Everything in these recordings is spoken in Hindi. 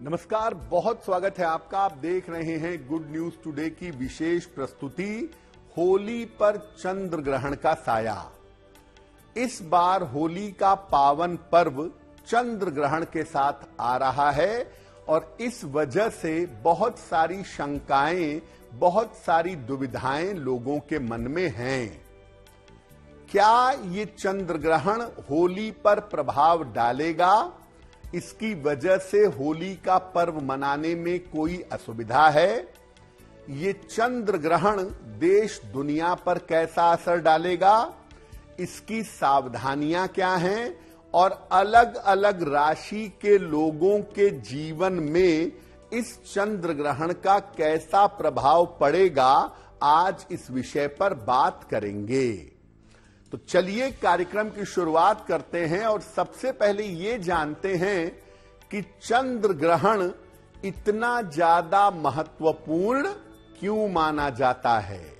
नमस्कार, बहुत स्वागत है आपका। आप देख रहे हैं गुड न्यूज टुडे की विशेष प्रस्तुति होली पर चंद्र ग्रहण का साया। इस बार होली का पावन पर्व चंद्र ग्रहण के साथ आ रहा है और इस वजह से बहुत सारी शंकाएं, बहुत सारी दुविधाएं लोगों के मन में हैं। क्या ये चंद्र ग्रहण होली पर प्रभाव डालेगा? इसकी वजह से होली का पर्व मनाने में कोई असुविधा है? ये चंद्र ग्रहण देश दुनिया पर कैसा असर डालेगा? इसकी सावधानियां क्या हैं और अलग अलग राशि के लोगों के जीवन में इस चंद्र ग्रहण का कैसा प्रभाव पड़ेगा, आज इस विषय पर बात करेंगे। तो चलिए कार्यक्रम की शुरुआत करते हैं और सबसे पहले ये जानते हैं कि चंद्र ग्रहण इतना ज्यादा महत्वपूर्ण क्यों माना जाता है।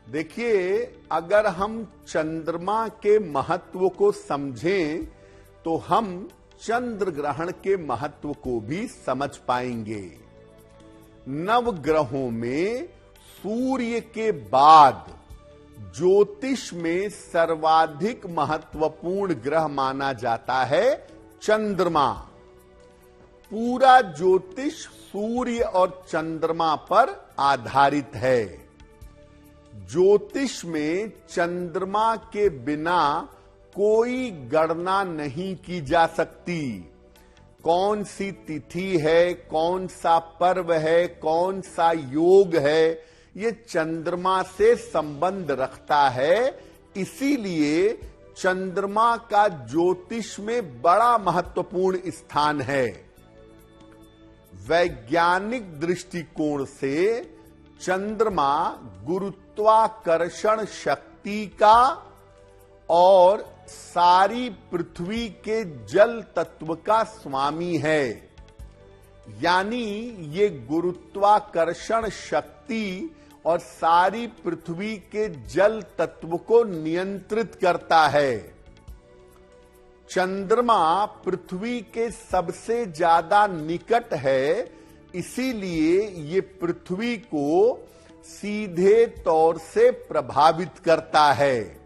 देखिए, अगर हम चंद्रमा के महत्व को समझें तो हम चंद्र ग्रहण के महत्व को भी समझ पाएंगे। नवग्रहों में सूर्य के बाद ज्योतिष में सर्वाधिक महत्वपूर्ण ग्रह माना जाता है चंद्रमा। पूरा ज्योतिष सूर्य और चंद्रमा पर आधारित है। ज्योतिष में चंद्रमा के बिना कोई गणना नहीं की जा सकती। कौन सी तिथि है, कौन सा पर्व है, कौन सा योग है, ये चंद्रमा से संबंध रखता है। इसीलिए चंद्रमा का ज्योतिष में बड़ा महत्वपूर्ण स्थान है। वैज्ञानिक दृष्टिकोण से चंद्रमा गुरुत्वाकर्षण शक्ति का और सारी पृथ्वी के जल तत्व का स्वामी है। यानी ये गुरुत्वाकर्षण शक्ति और सारी पृथ्वी के जल तत्व को नियंत्रित करता है। चंद्रमा पृथ्वी के सबसे ज्यादा निकट है, इसीलिए ये पृथ्वी को सीधे तौर से प्रभावित करता है।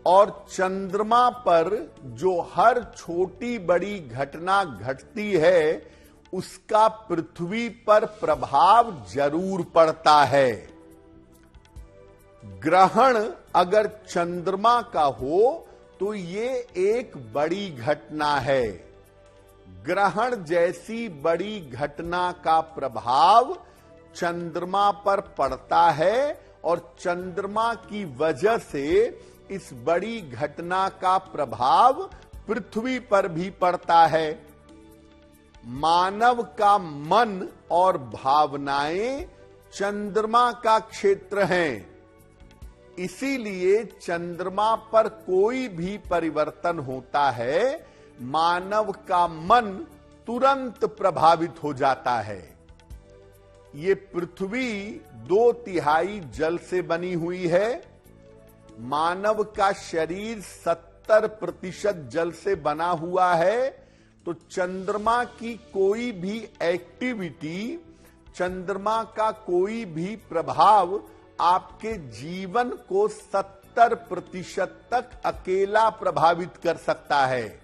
और चंद्रमा पर जो हर छोटी बड़ी घटना घटती है उसका पृथ्वी पर प्रभाव जरूर पड़ता है। ग्रहण अगर चंद्रमा का हो तो ये एक बड़ी घटना है। ग्रहण जैसी बड़ी घटना का प्रभाव चंद्रमा पर पड़ता है और चंद्रमा की वजह से इस बड़ी घटना का प्रभाव पृथ्वी पर भी पड़ता है। मानव का मन और भावनाएं चंद्रमा का क्षेत्र हैं। इसीलिए चंद्रमा पर कोई भी परिवर्तन होता है, मानव का मन तुरंत प्रभावित हो जाता है। ये पृथ्वी 2/3 जल से बनी हुई है। मानव का शरीर 70% जल से बना हुआ है। तो चंद्रमा की कोई भी एक्टिविटी, चंद्रमा का कोई भी प्रभाव आपके जीवन को 70% तक अकेला प्रभावित कर सकता है।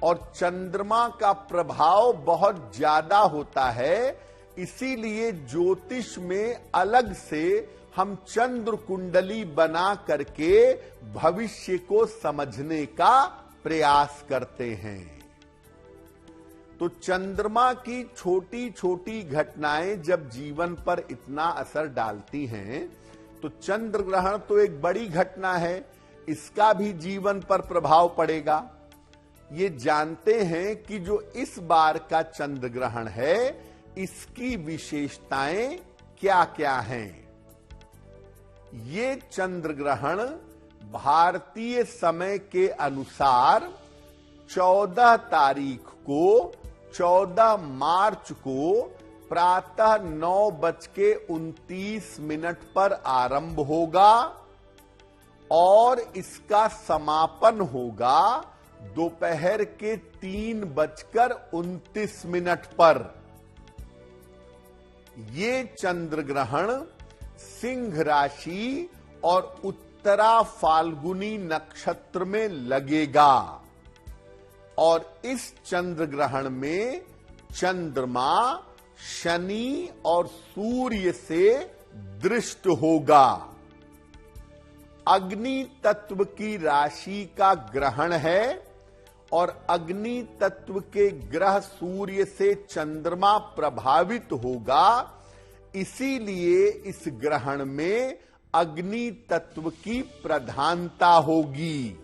और चंद्रमा का प्रभाव बहुत ज्यादा होता है, इसीलिए ज्योतिष में अलग से हम चंद्र कुंडली बना करके भविष्य को समझने का प्रयास करते हैं। तो चंद्रमा की छोटी छोटी घटनाएं जब जीवन पर इतना असर डालती हैं, तो चंद्र ग्रहण तो एक बड़ी घटना है, इसका भी जीवन पर प्रभाव पड़ेगा। ये जानते हैं कि जो इस बार का चंद्र ग्रहण है, इसकी विशेषताएं क्या क्या हैं। ये चंद्र ग्रहण भारतीय समय के अनुसार 14 तारीख को 14 मार्च को प्रातः 9:29 पर आरंभ होगा और इसका समापन होगा दोपहर के 3:29 पर ये चंद्र ग्रहण सिंह राशि और उत्तरा फाल्गुनी नक्षत्र में लगेगा और इस चंद्र ग्रहण में चंद्रमा शनि और सूर्य से दृष्ट होगा। अग्नि तत्व की राशि का ग्रहण है और अग्नि तत्व के ग्रह सूर्य से चंद्रमा प्रभावित होगा, इसीलिए इस ग्रहण में अग्नि तत्व की प्रधानता होगी।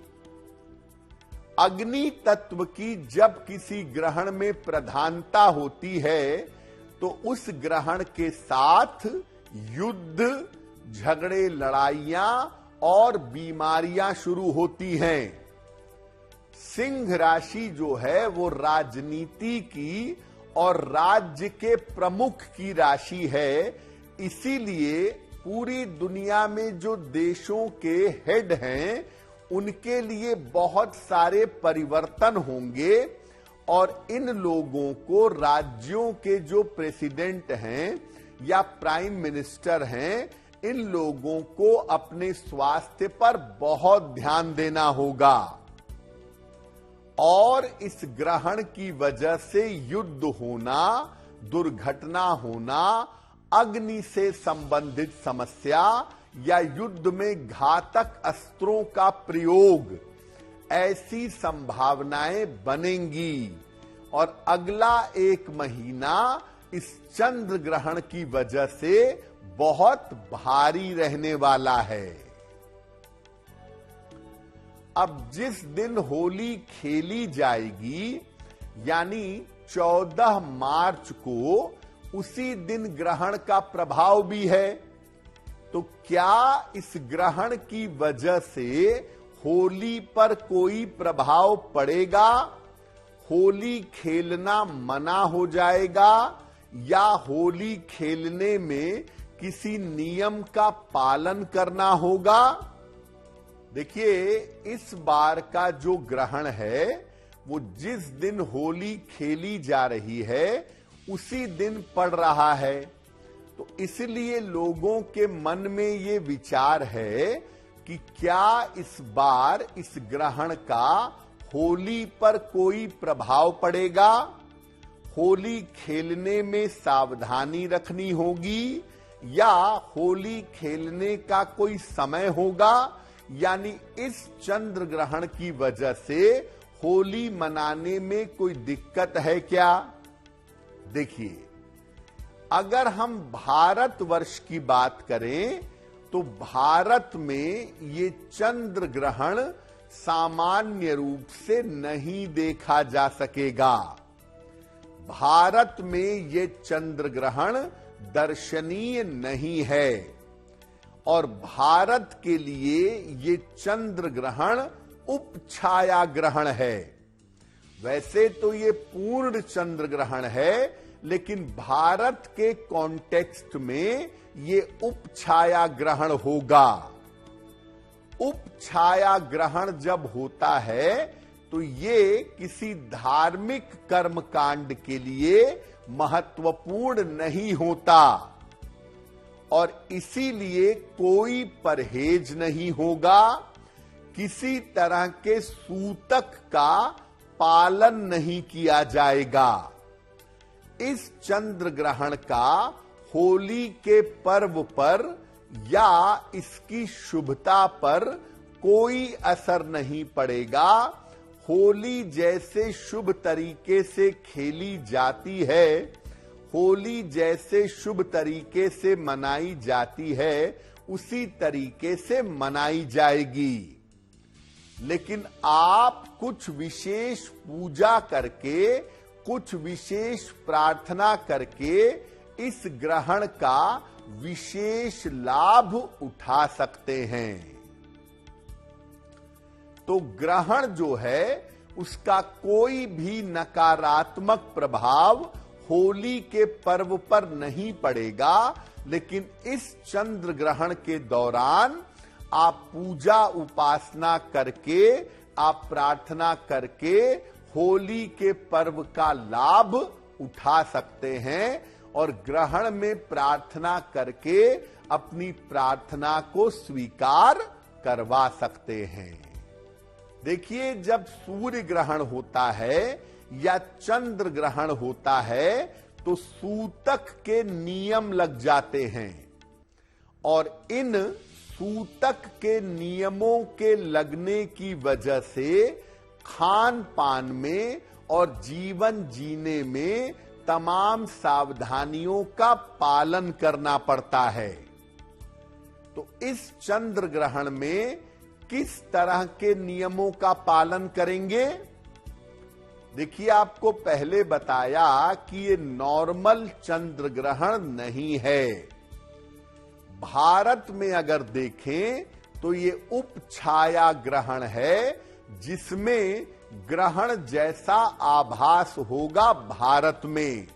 अग्नि तत्व की जब किसी ग्रहण में प्रधानता होती है तो उस ग्रहण के साथ युद्ध, झगड़े, लड़ाइयां और बीमारियां शुरू होती हैं। सिंह राशि जो है वो राजनीति की और राज्य के प्रमुख की राशि है, इसीलिए पूरी दुनिया में जो देशों के हेड हैं उनके लिए बहुत सारे परिवर्तन होंगे और इन लोगों को राज्यों के जो प्रेसिडेंट हैं या प्राइम मिनिस्टर हैं, इन लोगों को अपने स्वास्थ्य पर बहुत ध्यान देना होगा। और इस ग्रहण की वजह से युद्ध होना, दुर्घटना होना, अग्नि से संबंधित समस्या या युद्ध में घातक अस्त्रों का प्रयोग, ऐसी संभावनाएं बनेंगी और अगला 1 महीना इस चंद्र ग्रहण की वजह से बहुत भारी रहने वाला है। अब जिस दिन होली खेली जाएगी यानी 14 मार्च को, उसी दिन ग्रहण का प्रभाव भी है। तो क्या इस ग्रहण की वजह से होली पर कोई प्रभाव पड़ेगा? होली खेलना मना हो जाएगा या होली खेलने में किसी नियम का पालन करना होगा? देखिए, इस बार का जो ग्रहण है वो जिस दिन होली खेली जा रही है उसी दिन पड़ रहा है, तो इसलिए लोगों के मन में ये विचार है कि क्या इस बार इस ग्रहण का होली पर कोई प्रभाव पड़ेगा? होली खेलने में सावधानी रखनी होगी या होली खेलने का कोई समय होगा, यानी इस चंद्र ग्रहण की वजह से होली मनाने में कोई दिक्कत है क्या? देखिए, अगर हम भारतवर्ष की बात करें तो भारत में ये चंद्र ग्रहण सामान्य रूप से नहीं देखा जा सकेगा। भारत में ये चंद्र ग्रहण दर्शनीय नहीं है और भारत के लिए ये चंद्र ग्रहण उपछाया ग्रहण है। वैसे तो ये पूर्ण चंद्र ग्रहण है, लेकिन भारत के कॉन्टेक्स्ट में ये उपछाया ग्रहण होगा। उपछाया ग्रहण जब होता है तो ये किसी धार्मिक कर्मकांड के लिए महत्वपूर्ण नहीं होता और इसीलिए कोई परहेज नहीं होगा, किसी तरह के सूतक का पालन नहीं किया जाएगा। इस चंद्र ग्रहण का होली के पर्व पर या इसकी शुभता पर कोई असर नहीं पड़ेगा। होली जैसे शुभ तरीके से खेली जाती है, होली जैसे शुभ तरीके से मनाई जाती है, उसी तरीके से मनाई जाएगी। लेकिन आप कुछ विशेष पूजा करके, कुछ विशेष प्रार्थना करके इस ग्रहण का विशेष लाभ उठा सकते हैं। तो ग्रहण जो है उसका कोई भी नकारात्मक प्रभाव होली के पर्व पर नहीं पड़ेगा, लेकिन इस चंद्र ग्रहण के दौरान आप पूजा उपासना करके आप प्रार्थना करके होली के पर्व का लाभ उठा सकते हैं और ग्रहण में प्रार्थना करके अपनी प्रार्थना को स्वीकार करवा सकते हैं। देखिए, जब सूर्य ग्रहण होता है या चंद्र ग्रहण होता है तो सूतक के नियम लग जाते हैं और इन सूतक के नियमों के लगने की वजह से खान पान में और जीवन जीने में तमाम सावधानियों का पालन करना पड़ता है। तो इस चंद्र ग्रहण में किस तरह के नियमों का पालन करेंगे? देखिए, आपको पहले बताया कि ये नॉर्मल चंद्र ग्रहण नहीं है। भारत में अगर देखें तो ये उपछाया ग्रहण है, जिसमें ग्रहण जैसा आभास होगा भारत में।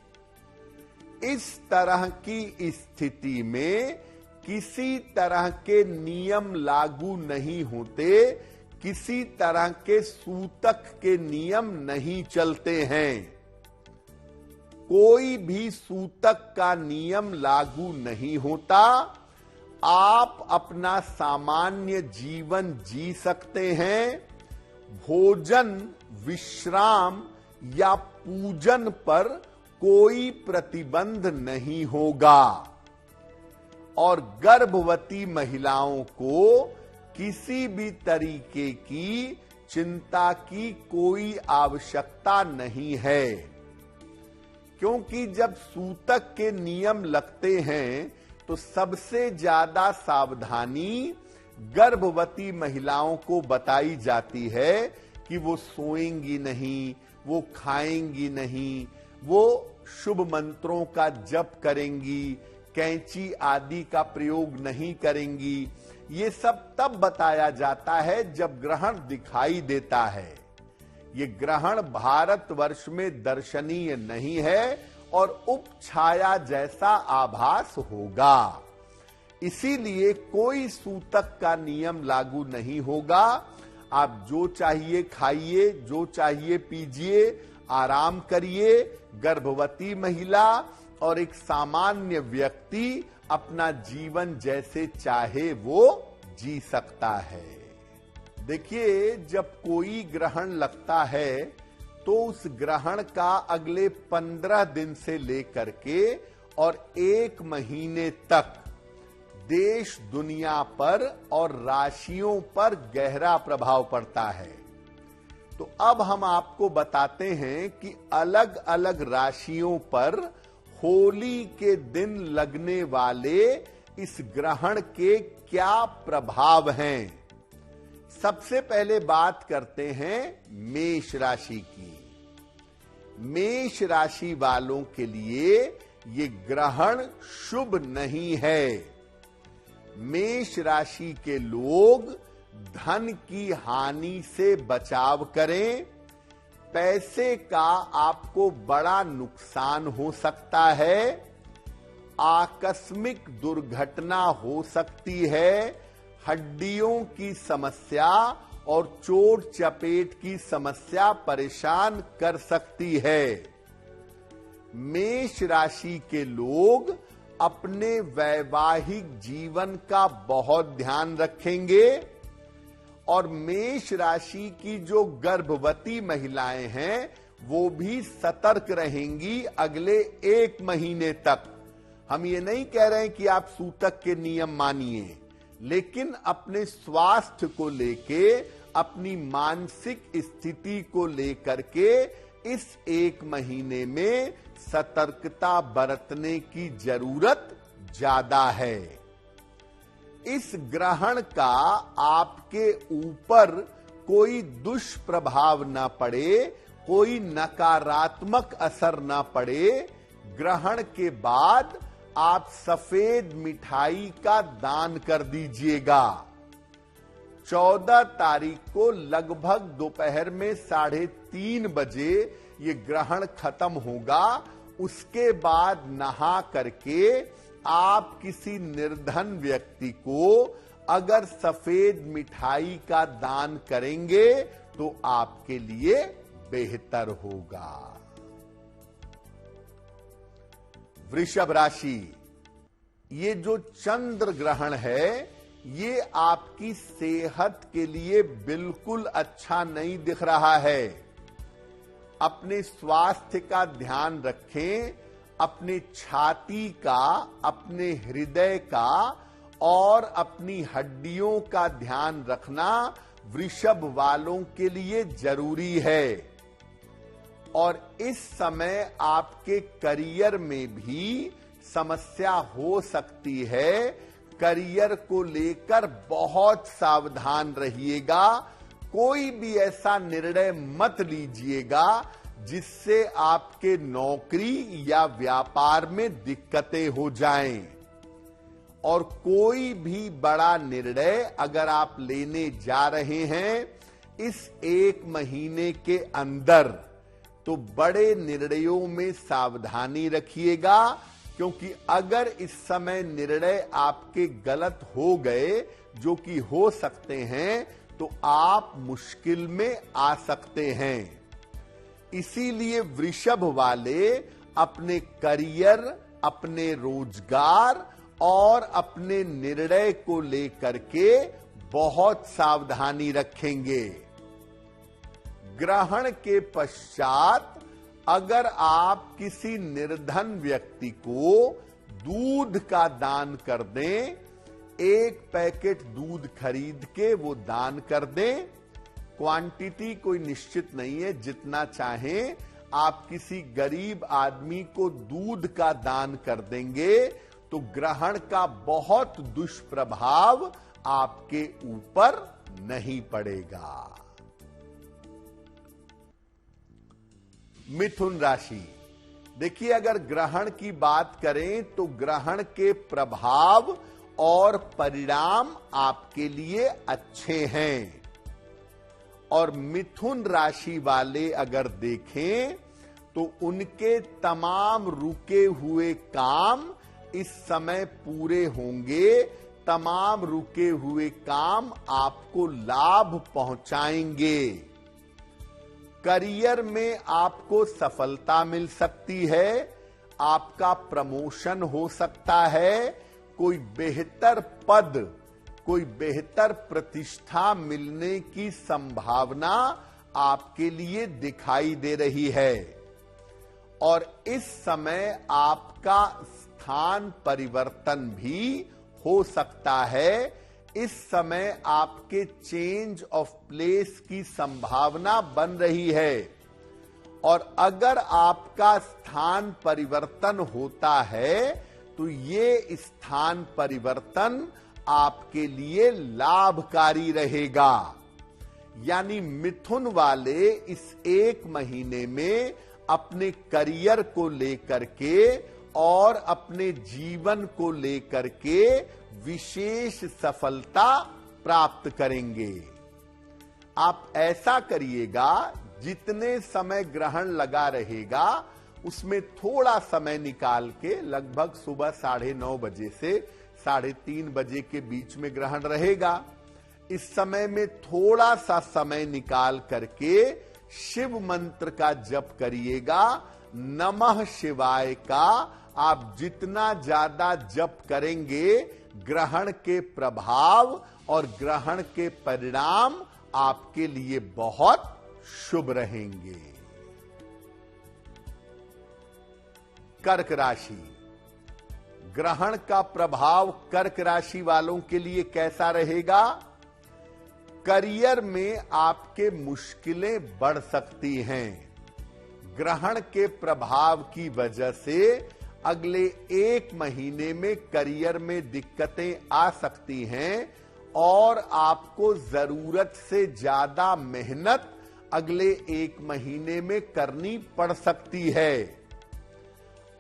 इस तरह की स्थिति में किसी तरह के नियम लागू नहीं होते, किसी तरह के सूतक के नियम नहीं चलते हैं। कोई भी सूतक का नियम लागू नहीं होता। आप अपना सामान्य जीवन जी सकते हैं। भोजन, विश्राम या पूजन पर कोई प्रतिबंध नहीं होगा और गर्भवती महिलाओं को किसी भी तरीके की चिंता की कोई आवश्यकता नहीं है, क्योंकि जब सूतक के नियम लगते हैं तो सबसे ज्यादा सावधानी गर्भवती महिलाओं को बताई जाती है कि वो सोएंगी नहीं, वो खाएंगी नहीं, वो शुभ मंत्रों का जप करेंगी, कैंची आदि का प्रयोग नहीं करेंगी। ये सब तब बताया जाता है जब ग्रहण दिखाई देता है। ये ग्रहण भारतवर्ष में दर्शनीय नहीं है और उपछाया जैसा आभास होगा। इसीलिए कोई सूतक का नियम लागू नहीं होगा। आप जो चाहिए खाइए, जो चाहिए पीजिए, आराम करिए। गर्भवती महिला और एक सामान्य व्यक्ति अपना जीवन जैसे चाहे वो जी सकता है। देखिए, जब कोई ग्रहण लगता है तो उस ग्रहण का अगले 15 दिन से लेकर के और 1 महीने तक देश दुनिया पर और राशियों पर गहरा प्रभाव पड़ता है। तो अब हम आपको बताते हैं कि अलग अलग राशियों पर होली के दिन लगने वाले इस ग्रहण के क्या प्रभाव हैं। सबसे पहले बात करते हैं मेष राशि की। मेष राशि वालों के लिए ये ग्रहण शुभ नहीं है। मेष राशि के लोग धन की हानि से बचाव करें। पैसे का आपको बड़ा नुकसान हो सकता है। आकस्मिक दुर्घटना हो सकती है। हड्डियों की समस्या और चोट चपेट की समस्या परेशान कर सकती है। मेष राशि के लोग अपने वैवाहिक जीवन का बहुत ध्यान रखेंगे और मेष राशि की जो गर्भवती महिलाएं हैं वो भी सतर्क रहेंगी अगले 1 महीने तक। हम ये नहीं कह रहे हैं कि आप सूतक के नियम मानिए, लेकिन अपने स्वास्थ्य को लेके, अपनी मानसिक स्थिति को लेकर के इस 1 महीने में सतर्कता बरतने की जरूरत ज्यादा है। इस ग्रहण का आपके ऊपर कोई दुष्प्रभाव न पड़े, कोई नकारात्मक असर न पड़े। ग्रहण के बाद आप सफेद मिठाई का दान कर दीजिएगा। 14 तारीख को लगभग दोपहर में 3:30 बजे ये ग्रहण खत्म होगा। उसके बाद नहा करके आप किसी निर्धन व्यक्ति को अगर सफेद मिठाई का दान करेंगे तो आपके लिए बेहतर होगा। वृषभ राशि, ये जो चंद्र ग्रहण है ये आपकी सेहत के लिए बिल्कुल अच्छा नहीं दिख रहा है। अपने स्वास्थ्य का ध्यान रखें, अपने छाती का, अपने हृदय का और अपनी हड्डियों का ध्यान रखना वृषभ वालों के लिए जरूरी है। और इस समय आपके करियर में भी समस्या हो सकती है। करियर को लेकर बहुत सावधान रहिएगा। कोई भी ऐसा निर्णय मत लीजिएगा जिससे आपके नौकरी या व्यापार में दिक्कतें हो जाएं। और कोई भी बड़ा निर्णय अगर आप लेने जा रहे हैं इस 1 महीने के अंदर, तो बड़े निर्णयों में सावधानी रखिएगा, क्योंकि अगर इस समय निर्णय आपके गलत हो गए, जो कि हो सकते हैं, तो आप मुश्किल में आ सकते हैं। इसीलिए वृषभ वाले अपने करियर, अपने रोजगार और अपने निर्णय को लेकर के बहुत सावधानी रखेंगे। ग्रहण के पश्चात अगर आप किसी निर्धन व्यक्ति को दूध का दान कर दें, 1 पैकेट दूध खरीद के वो दान कर दें, क्वांटिटी कोई निश्चित नहीं है, जितना चाहें आप किसी गरीब आदमी को दूध का दान कर देंगे तो ग्रहण का बहुत दुष्प्रभाव आपके ऊपर नहीं पड़ेगा। मिथुन राशि, देखिए अगर ग्रहण की बात करें तो ग्रहण के प्रभाव और परिणाम आपके लिए अच्छे हैं। और मिथुन राशि वाले अगर देखें तो उनके तमाम रुके हुए काम इस समय पूरे होंगे। तमाम रुके हुए काम आपको लाभ पहुंचाएंगे। करियर में आपको सफलता मिल सकती है, आपका प्रमोशन हो सकता है, कोई बेहतर पद, कोई बेहतर प्रतिष्ठा मिलने की संभावना आपके लिए दिखाई दे रही है। और इस समय आपका स्थान परिवर्तन भी हो सकता है। इस समय आपके चेंज ऑफ प्लेस की संभावना बन रही है। और अगर आपका स्थान परिवर्तन होता है तो ये स्थान परिवर्तन आपके लिए लाभकारी रहेगा। यानी मिथुन वाले इस 1 महीने में अपने करियर को लेकर के और अपने जीवन को लेकर के विशेष सफलता प्राप्त करेंगे। आप ऐसा करिएगा, जितने समय ग्रहण लगा रहेगा उसमें थोड़ा समय निकाल के, लगभग सुबह 9:30 बजे से 3:30 बजे के बीच में ग्रहण रहेगा। इस समय में थोड़ा सा समय निकाल करके शिव मंत्र का जप करिएगा। नमः शिवाय का आप जितना ज्यादा जप करेंगे, ग्रहण के प्रभाव और ग्रहण के परिणाम आपके लिए बहुत शुभ रहेंगे। कर्क राशि, ग्रहण का प्रभाव कर्क राशि वालों के लिए कैसा रहेगा? करियर में आपके मुश्किलें बढ़ सकती हैं। ग्रहण के प्रभाव की वजह से अगले 1 महीने में करियर में दिक्कतें आ सकती हैं और आपको जरूरत से ज्यादा मेहनत अगले 1 महीने में करनी पड़ सकती है।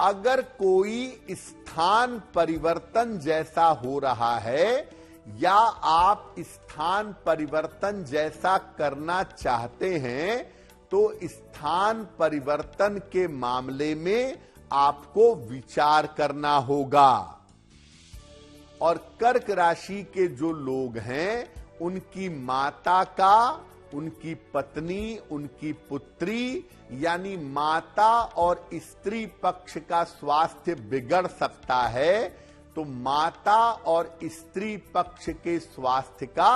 अगर कोई स्थान परिवर्तन जैसा हो रहा है या आप स्थान परिवर्तन जैसा करना चाहते हैं तो स्थान परिवर्तन के मामले में आपको विचार करना होगा। और कर्क राशि के जो लोग हैं उनकी माता का, उनकी पत्नी, उनकी पुत्री यानी माता और स्त्री पक्ष का स्वास्थ्य बिगड़ सकता है, तो माता और स्त्री पक्ष के स्वास्थ्य का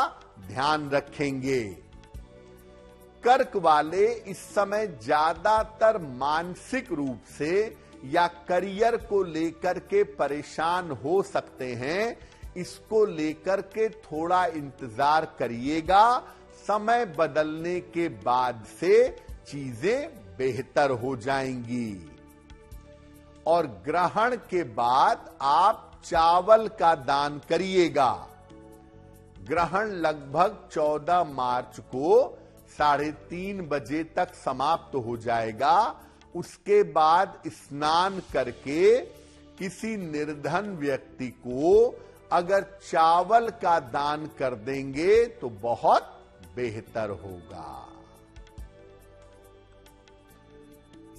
ध्यान रखेंगे। कर्क वाले इस समय ज्यादातर मानसिक रूप से या करियर को लेकर के परेशान हो सकते हैं। इसको लेकर के थोड़ा इंतजार करिएगा, समय बदलने के बाद से चीजें बेहतर हो जाएंगी। और ग्रहण के बाद आप चावल का दान करिएगा। ग्रहण लगभग 14 मार्च को 3:30 बजे तक समाप्त हो जाएगा। उसके बाद स्नान करके किसी निर्धन व्यक्ति को अगर चावल का दान कर देंगे तो बहुत बेहतर होगा।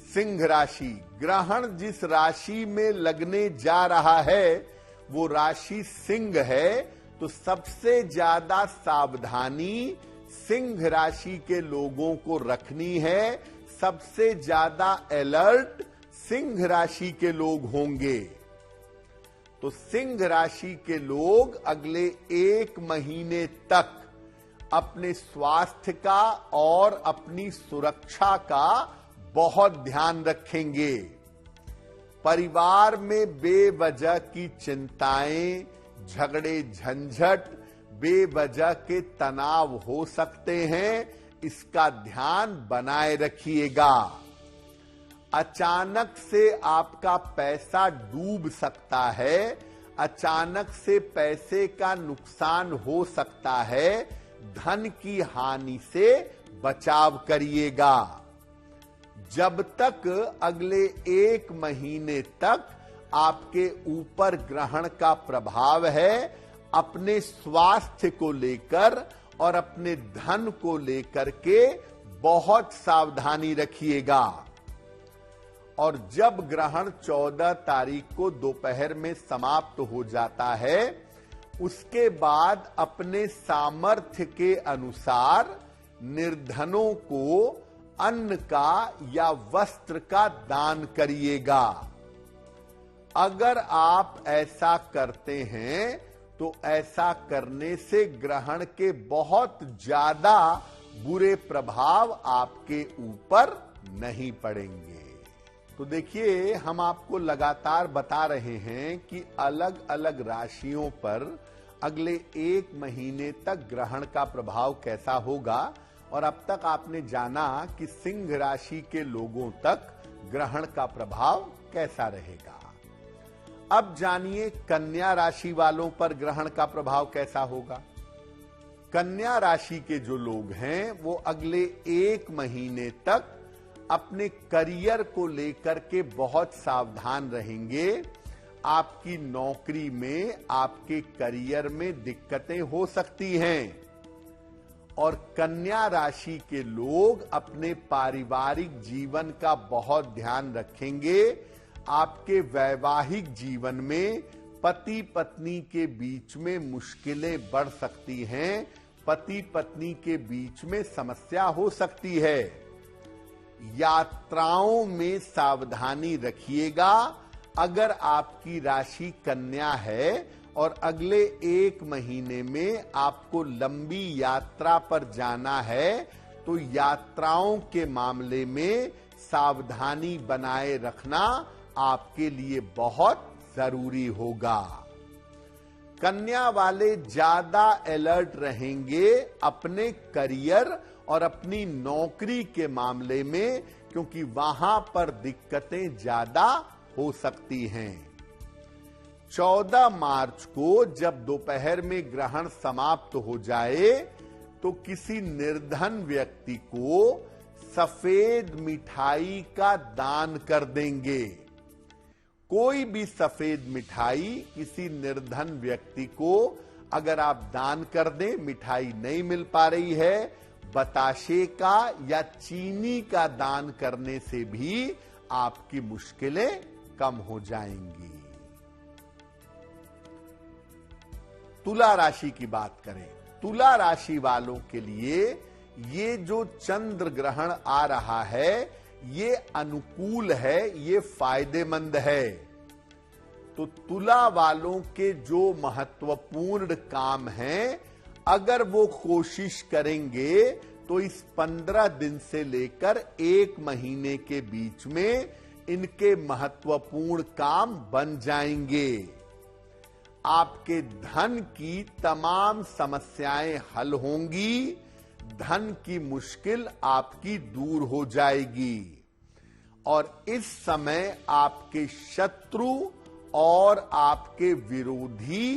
सिंह राशि, ग्रहण जिस राशि में लगने जा रहा है वो राशि सिंह है, तो सबसे ज्यादा सावधानी सिंह राशि के लोगों को रखनी है। सबसे ज्यादा अलर्ट सिंह राशि के लोग होंगे। तो सिंह राशि के लोग अगले 1 महीने तक अपने स्वास्थ्य का और अपनी सुरक्षा का बहुत ध्यान रखेंगे। परिवार में बेवजह की चिंताएं, झगड़े, झंझट, बेवजह के तनाव हो सकते हैं, इसका ध्यान बनाए रखिएगा। अचानक से आपका पैसा डूब सकता है, अचानक से पैसे का नुकसान हो सकता है, धन की हानि से बचाव करिएगा। जब तक अगले 1 महीने तक आपके ऊपर ग्रहण का प्रभाव है, अपने स्वास्थ्य को लेकर और अपने धन को लेकर के बहुत सावधानी रखिएगा। और जब ग्रहण 14 तारीख को दोपहर में समाप्त हो जाता है, उसके बाद अपने सामर्थ्य के अनुसार निर्धनों को अन्न का या वस्त्र का दान करिएगा। अगर आप ऐसा करते हैं तो ऐसा करने से ग्रहण के बहुत ज्यादा बुरे प्रभाव आपके ऊपर नहीं पड़ेंगे। तो देखिए, हम आपको लगातार बता रहे हैं कि अलग अलग राशियों पर अगले 1 महीने तक ग्रहण का प्रभाव कैसा होगा। और अब तक आपने जाना कि सिंह राशि के लोगों तक ग्रहण का प्रभाव कैसा रहेगा। अब जानिए कन्या राशि वालों पर ग्रहण का प्रभाव कैसा होगा। कन्या राशि के जो लोग हैं वो अगले 1 महीने तक अपने करियर को लेकर के बहुत सावधान रहेंगे। आपकी नौकरी में, आपके करियर में दिक्कतें हो सकती हैं। और कन्या राशि के लोग अपने पारिवारिक जीवन का बहुत ध्यान रखेंगे। आपके वैवाहिक जीवन में पति पत्नी के बीच में मुश्किलें बढ़ सकती हैं, पति पत्नी के बीच में समस्या हो सकती है। यात्राओं में सावधानी रखिएगा। अगर आपकी राशि कन्या है और अगले 1 महीने में आपको लंबी यात्रा पर जाना है, तो यात्राओं के मामले में सावधानी बनाए रखना आपके लिए बहुत जरूरी होगा। कन्या वाले ज्यादा अलर्ट रहेंगे अपने करियर और अपनी नौकरी के मामले में, क्योंकि वहां पर दिक्कतें ज्यादा हो सकती हैं। 14 मार्च को जब दोपहर में ग्रहण समाप्त हो जाए तो किसी निर्धन व्यक्ति को सफेद मिठाई का दान कर देंगे। कोई भी सफेद मिठाई किसी निर्धन व्यक्ति को अगर आप दान कर दें, मिठाई नहीं मिल पा रही है, बताशे का या चीनी का दान करने से भी आपकी मुश्किलें कम हो जाएंगी। तुला राशि की बात करें, तुला राशि वालों के लिए ये जो चंद्र ग्रहण आ रहा है ये अनुकूल है, ये फायदेमंद है। तो तुला वालों के जो महत्वपूर्ण काम हैं, अगर वो कोशिश करेंगे तो इस 15 दिन से लेकर 1 महीने के बीच में इनके महत्वपूर्ण काम बन जाएंगे। आपके धन की तमाम समस्याएं हल होंगी, धन की मुश्किल आपकी दूर हो जाएगी और इस समय आपके शत्रु और आपके विरोधी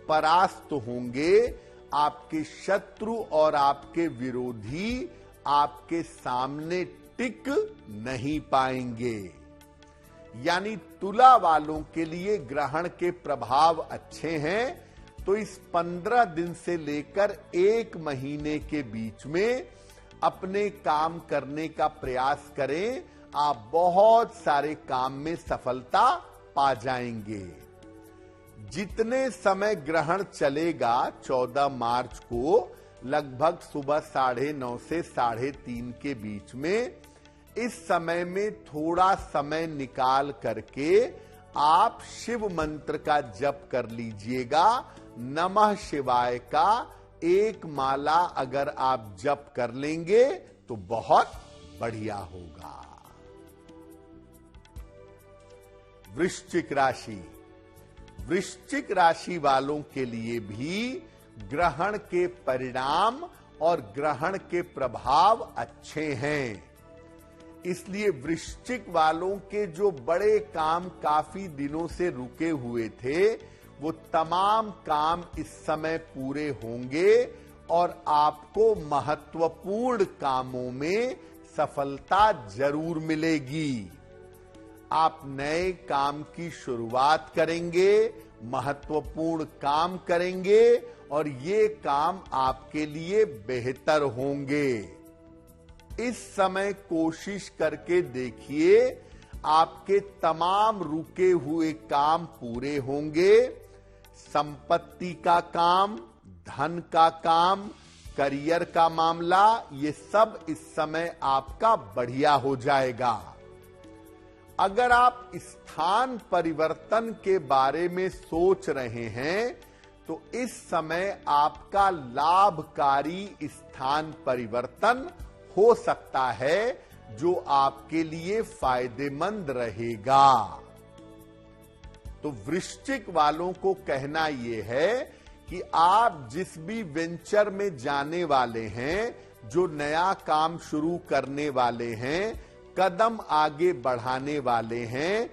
परास्त होंगे। आपके शत्रु और आपके विरोधी आपके सामने टिक नहीं पाएंगे। यानी तुला वालों के लिए ग्रहण के प्रभाव अच्छे हैं। तो इस 15 दिन से लेकर 1 महीने के बीच में अपने काम करने का प्रयास करें, आप बहुत सारे काम में सफलता पा जाएंगे। जितने समय ग्रहण चलेगा 14 मार्च को लगभग सुबह 9:30 से 3:30 के बीच में, इस समय में थोड़ा समय निकाल करके आप शिव मंत्र का जप कर लीजिएगा। नमः शिवाय का 1 माला अगर आप जप कर लेंगे तो बहुत बढ़िया होगा। वृश्चिक राशि, वृश्चिक राशि वालों के लिए भी ग्रहण के परिणाम और ग्रहण के प्रभाव अच्छे हैं। इसलिए वृश्चिक वालों के जो बड़े काम काफी दिनों से रुके हुए थे, वो तमाम काम इस समय पूरे होंगे और आपको महत्वपूर्ण कामों में सफलता जरूर मिलेगी। आप नए काम की शुरुआत करेंगे, महत्वपूर्ण काम करेंगे और ये काम आपके लिए बेहतर होंगे। इस समय कोशिश करके देखिए, आपके तमाम रुके हुए काम पूरे होंगे। संपत्ति का काम, धन का काम, करियर का मामला, ये सब इस समय आपका बढ़िया हो जाएगा। अगर आप स्थान परिवर्तन के बारे में सोच रहे हैं तो इस समय आपका लाभकारी स्थान परिवर्तन हो सकता है, जो आपके लिए फायदेमंद रहेगा। तो वृश्चिक वालों को कहना यह है कि आप जिस भी वेंचर में जाने वाले हैं, जो नया काम शुरू करने वाले हैं, कदम आगे बढ़ाने वाले हैं,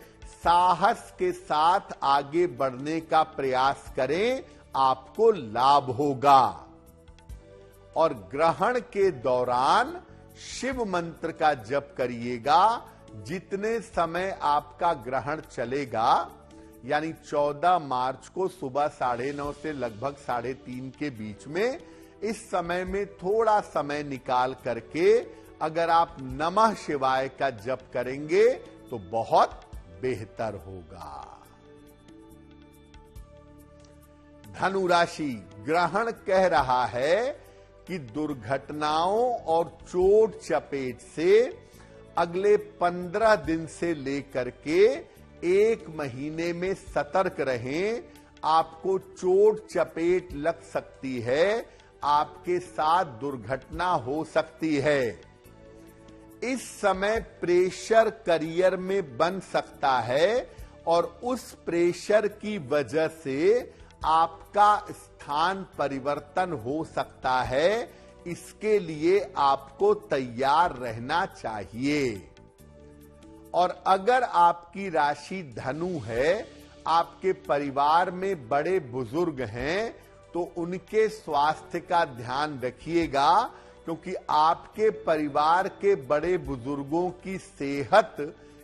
साहस के साथ आगे बढ़ने का प्रयास करें, आपको लाभ होगा। और ग्रहण के दौरान शिव मंत्र का जप करिएगा। जितने समय आपका ग्रहण चलेगा, यानी 14 मार्च को सुबह 9:30 से लगभग 3:30 के बीच में, इस समय में थोड़ा समय निकाल करके अगर आप नमः शिवाय का जप करेंगे तो बहुत बेहतर होगा। धनु राशि, ग्रहण कह रहा है कि दुर्घटनाओं और चोट चपेट से अगले 15 दिन से लेकर के 1 महीने में सतर्क रहें। आपको चोट चपेट लग सकती है, आपके साथ दुर्घटना हो सकती है। इस समय प्रेशर करियर में बन सकता है और उस प्रेशर की वजह से आपका स्थान परिवर्तन हो सकता है। इसके लिए आपको तैयार रहना चाहिए। और अगर आपकी राशि धनु है, आपके परिवार में बड़े बुजुर्ग हैं, तो उनके स्वास्थ्य का ध्यान रखिएगा, क्योंकि आपके परिवार के बड़े बुजुर्गों की सेहत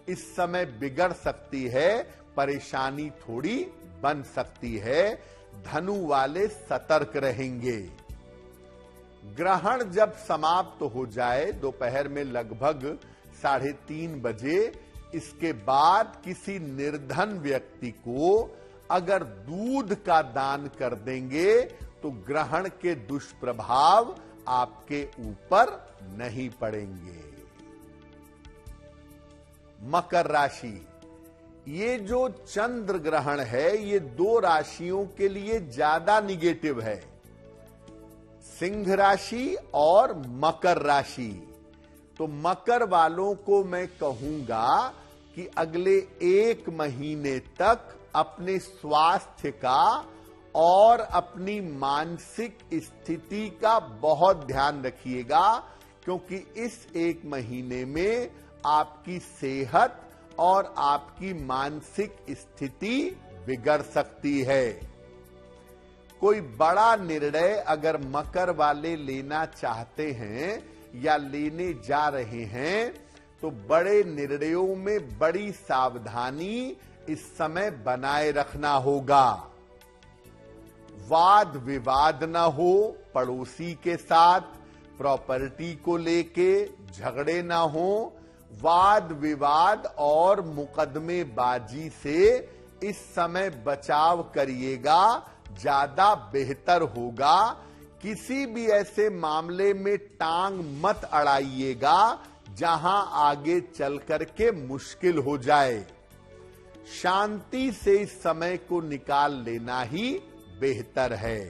इस समय बिगड़ सकती है, परेशानी थोड़ी बन सकती है। धनु वाले सतर्क रहेंगे। ग्रहण जब समाप्त हो जाए दोपहर में लगभग 3:30 बजे, इसके बाद किसी निर्धन व्यक्ति को अगर दूध का दान कर देंगे तो ग्रहण के दुष्प्रभाव आपके ऊपर नहीं पड़ेंगे। मकर राशि, ये जो चंद्र ग्रहण है ये 2 राशियों के लिए ज्यादा निगेटिव है, सिंह राशि और मकर राशि। तो मकर वालों को मैं कहूंगा कि अगले 1 महीने तक अपने स्वास्थ्य का और अपनी मानसिक स्थिति का बहुत ध्यान रखिएगा, क्योंकि इस 1 महीने में आपकी सेहत और आपकी मानसिक स्थिति बिगड़ सकती है। कोई बड़ा निर्णय अगर मकर वाले लेना चाहते हैं या लेने जा रहे हैं तो बड़े निर्णयों में बड़ी सावधानी इस समय बनाए रखना होगा। वाद विवाद न हो पड़ोसी के साथ, प्रॉपर्टी को लेके झगड़े ना हो। वाद विवाद और मुकदमेबाजी से इस समय बचाव करिएगा, ज्यादा बेहतर होगा। किसी भी ऐसे मामले में टांग मत अड़ाइएगा जहां आगे चल करके मुश्किल हो जाए। शांति से इस समय को निकाल लेना ही बेहतर है।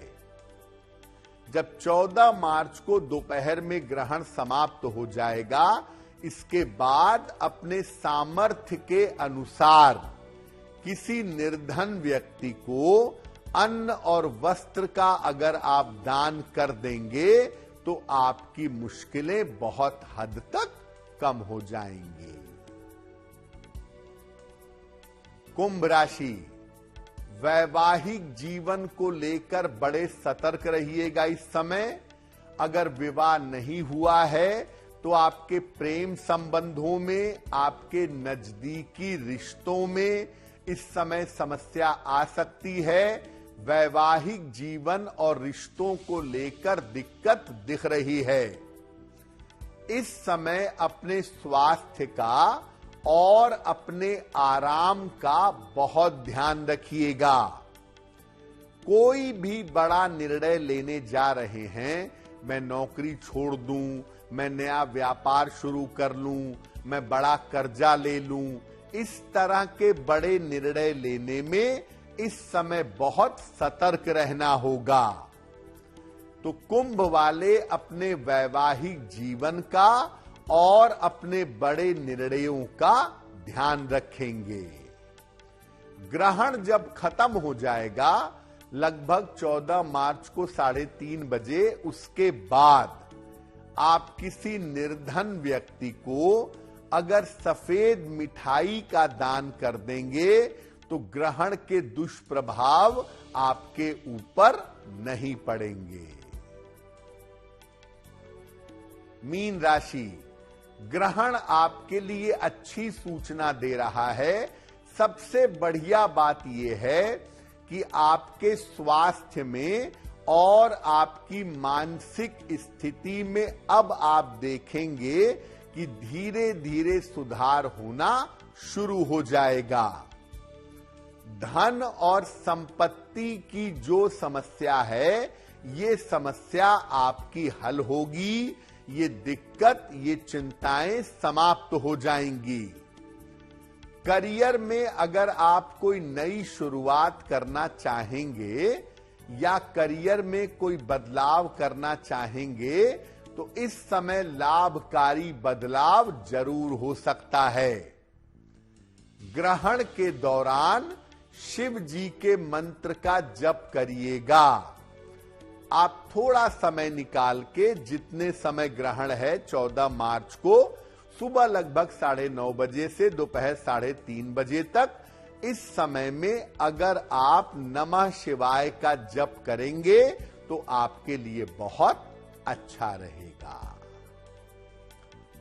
जब 14 मार्च को दोपहर में ग्रहण समाप्त हो जाएगा, इसके बाद अपने सामर्थ्य के अनुसार किसी निर्धन व्यक्ति को अन्न और वस्त्र का अगर आप दान कर देंगे तो आपकी मुश्किलें बहुत हद तक कम हो जाएंगी। कुंभ राशि, वैवाहिक जीवन को लेकर बड़े सतर्क रहिएगा इस समय। अगर विवाह नहीं हुआ है तो आपके प्रेम संबंधों में, आपके नजदीकी रिश्तों में इस समय समस्या आ सकती है। वैवाहिक जीवन और रिश्तों को लेकर दिक्कत दिख रही है। इस समय अपने स्वास्थ्य का और अपने आराम का बहुत ध्यान रखिएगा। कोई भी बड़ा निर्णय लेने जा रहे हैं, मैं नौकरी छोड़ दूं, मैं नया व्यापार शुरू कर लूं, मैं बड़ा कर्जा ले लूं, इस तरह के बड़े निर्णय लेने में इस समय बहुत सतर्क रहना होगा। तो कुंभ वाले अपने वैवाहिक जीवन का और अपने बड़े निर्णयों का ध्यान रखेंगे। ग्रहण जब खत्म हो जाएगा लगभग 14 मार्च को 3:30 बजे, उसके बाद आप किसी निर्धन व्यक्ति को अगर सफेद मिठाई का दान कर देंगे तो ग्रहण के दुष्प्रभाव आपके ऊपर नहीं पड़ेंगे। मीन राशि, ग्रहण आपके लिए अच्छी सूचना दे रहा है। सबसे बढ़िया बात यह है कि आपके स्वास्थ्य में और आपकी मानसिक स्थिति में अब आप देखेंगे कि धीरे धीरे सुधार होना शुरू हो जाएगा। धन और संपत्ति की जो समस्या है, ये समस्या आपकी हल होगी। ये दिक्कत, ये चिंताएं समाप्त हो जाएंगी। करियर में अगर आप कोई नई शुरुआत करना चाहेंगे या करियर में कोई बदलाव करना चाहेंगे तो इस समय लाभकारी बदलाव जरूर हो सकता है। ग्रहण के दौरान शिव जी के मंत्र का जप करिएगा। आप थोड़ा समय निकाल के, जितने समय ग्रहण है 14 मार्च को, सुबह लगभग 9:30 बजे से दोपहर 3:30 बजे तक, इस समय में अगर आप नमः शिवाय का जप करेंगे तो आपके लिए बहुत अच्छा रहेगा।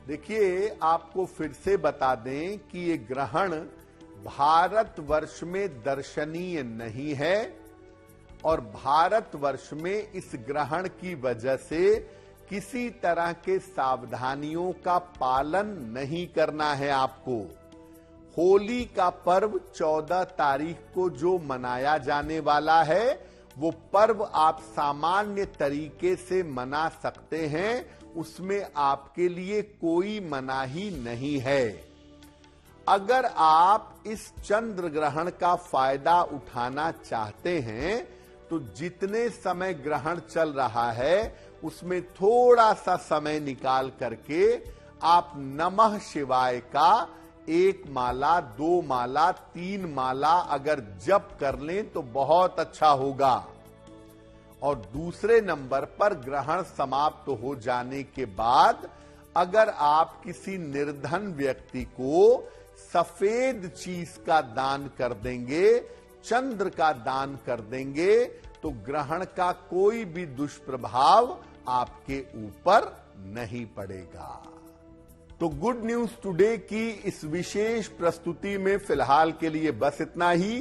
देखिए, आपको फिर से बता दें कि ये ग्रहण भारतवर्ष में दर्शनीय नहीं है और भारतवर्ष में इस ग्रहण की वजह से किसी तरह के सावधानियों का पालन नहीं करना है आपको। होली का पर्व 14 तारीख को जो मनाया जाने वाला है वो पर्व आप सामान्य तरीके से मना सकते हैं, उसमें आपके लिए कोई मनाही नहीं है। अगर आप इस चंद्र ग्रहण का फायदा उठाना चाहते हैं तो जितने समय ग्रहण चल रहा है उसमें थोड़ा सा समय निकाल करके आप नमः शिवाय का 1 माला, 2 माला, 3 माला अगर जप कर लें तो बहुत अच्छा होगा। और दूसरे नंबर पर ग्रहण समाप्त हो जाने के बाद अगर आप किसी निर्धन व्यक्ति को सफेद चीज का दान कर देंगे, चंद्र का दान कर देंगे, तो ग्रहण का कोई भी दुष्प्रभाव आपके ऊपर नहीं पड़ेगा। तो गुड न्यूज टुडे की इस विशेष प्रस्तुति में फिलहाल के लिए बस इतना ही।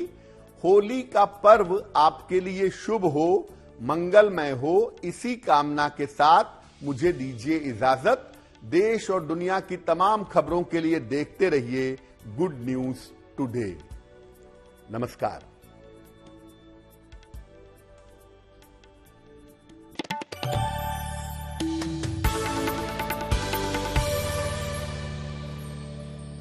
होली का पर्व आपके लिए शुभ हो, मंगलमय हो, इसी कामना के साथ मुझे दीजिए इजाजत। देश और दुनिया की तमाम खबरों के लिए देखते रहिए गुड न्यूज टुडे। नमस्कार।